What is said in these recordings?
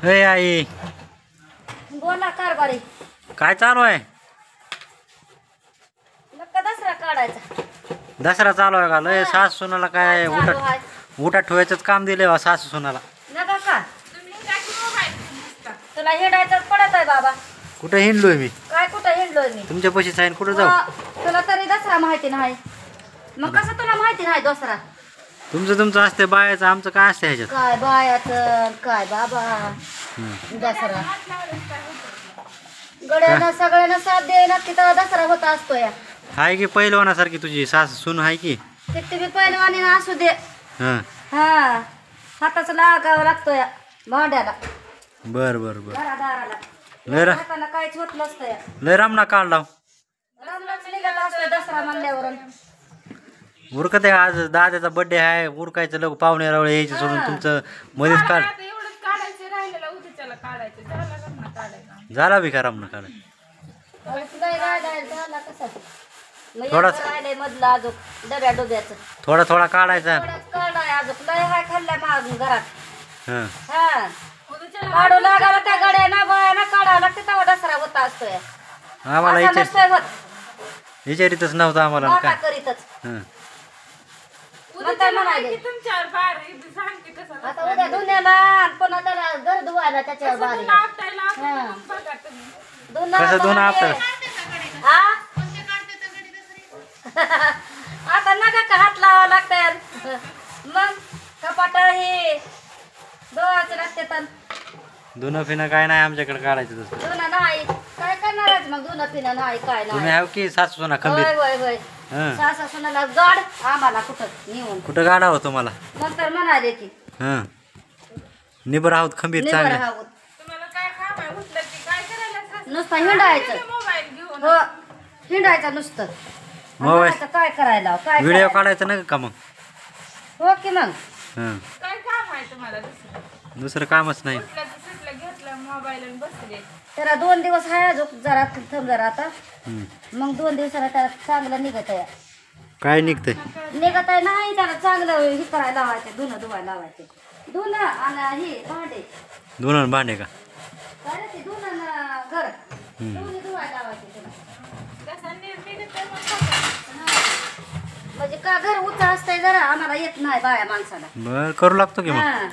हे आई बोला कारभारी. काय चालू आहे? नक्का दसरा काढायचा. दसरा चालू आहे का? लय सासू सुनाला काय चालू आहे. उठा ठेवायचंच काम दिले वा सासू सुनाला. नका का तुला हिंडायचं पडत आहे बाबा. कुठे हिंडलोय मी? काय कुठं हिंडलोय मी? तुमच्या पैसे साईन कुठं जाऊ? तुला तरी दसरा माहिती नाही, मग कसं तुला माहिती नाही दसरा? तुमचं असते बायाचं, आमचं काय असते ह्याच्यात? काय बायाचं काय बाबा. दसरा गड्यानं सगळ्यांना साथ द्यायला तिथं दसरा होता असतो या. हाय की पहिलवानासारखी तुझी सासू सून आहे की? किती बी पहिलवानी असू दे. हां हा हाताच लागावं लागतो या भांड्याला. बर बर बर. दाराला लय हाताला काहीच होत नसतं या. लय रामना काढ लाव. रामनाच निघाला असतो दसरा म्हणल्यावर. उरकत आहे. आज दादाचा बर्थडे आहे, उरकायचं लोक पाहुणे रावळे यायचे सोडून तुमचं मध्येच काढ. झाला बी का रामना काढ? थोडाच मधला अजून डब्या डोब्याचं थोडा थोडा काढायचा. काढाय अजून लय हाय खाल्ल्या मागून घरात. हां हा काढू लागायला त्या गड्याना बायाना काढावं लागते तेव्हा दसरा होता असतोय. आम्हाला असा नसतोय होत. विचारितच नव्हतं आम्हाला आता काय. करीतच हां म्हणताय म्हणाले आता उद्या धुण्याला आणि पुन्हा त्याला घर धुवायला त्याच्यावर बारी. कसं धुणं आपल्याला? आता नका का हात लावावं लागतंय. मग कपाट हे धुवायचं लागते तर धुणं फिणं काय नाही आमच्याकडे काढायचं तसं. धुणं नाही काय करणार मग. धुणं पिणं नाही काय तुम्ही नाही. हाव की सासू सुना होय खंबीर? होय होय. हां सासा सुनाला गाड आम्हाला कुठं नेऊन कुठं गाडावं तुम्हाला? नंतर म्हणाले की हां निबर आहोत खंबीर निबर चांगले. आहोत. नुसतं हिंडायचं. हो हिंडायचं नुसतं. मोबाईल म्हणायचं काय करायला काय व्हिडिओ करायला. काढायचा नाही का मग? हो की मग हां दुसरं कामच नाही. त्याला 2 दिवस आहे अजून जरा थांब जरा आता. हम्म. मग 2 दिवसाला त्याला चांगलं निघत आहे. काय निघतंय? निघत आहे नाही त्याला चांगलं हे करायला लावायचं. धुणं धुवायला लावायचे. धुणं आणि हे भांडे धुणं भांडे का? काय रे ते धुणं न घर दोन्ही धुवायला लावायचे तुला. म्हणजे का घर उचा असतंय जरा आम्हाला येत नाही बाया माणसाला. बर करू लागतो की मग. हा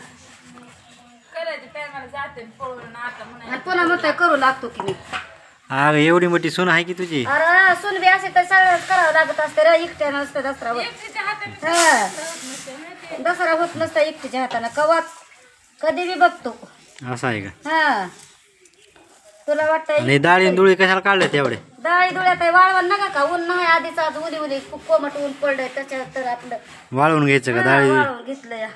आणि पुन्हा म्हणतोय करू लागतो की मी. अगं एवढी मोठी सून आहे की तुझी? अरे सुनबी असे तर सगळं करावं लागत असते रे. एकट्यानं नसतं दसरा होत. हा दसरा होत नसतं एकटीच्या हातानं कवाच कधी बी बघतो. असं आहे का? हा तुला वाटतंय आणि डाळी दुळी कशाला काढले तेवढे? डाळी डोळ्यात वाळवण नका का. ऊन नाही आधीच आज उली उली खूप कोमट ऊन पडलंय त्याच्यात तर आपलं वाळवून घ्यायचं का डाळी? वाळवून घेतलं या.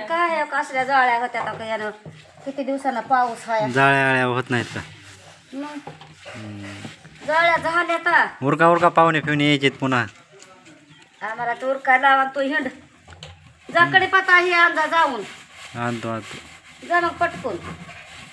काय कसल्या जाळ्या होत्या आता यानं. किती दिवसानं पाऊस आहे. जाळ्या आळ्या होत नाहीत का? मग जाळ्या झाल्या आता. उरका उरका पाहुणे फिवणे यायचे पुन्हा. आम्हाला तर काय लावा तू हिंड जाकडे पता हे अंदा जाऊन आणतो आणतो. जा मग पटकून.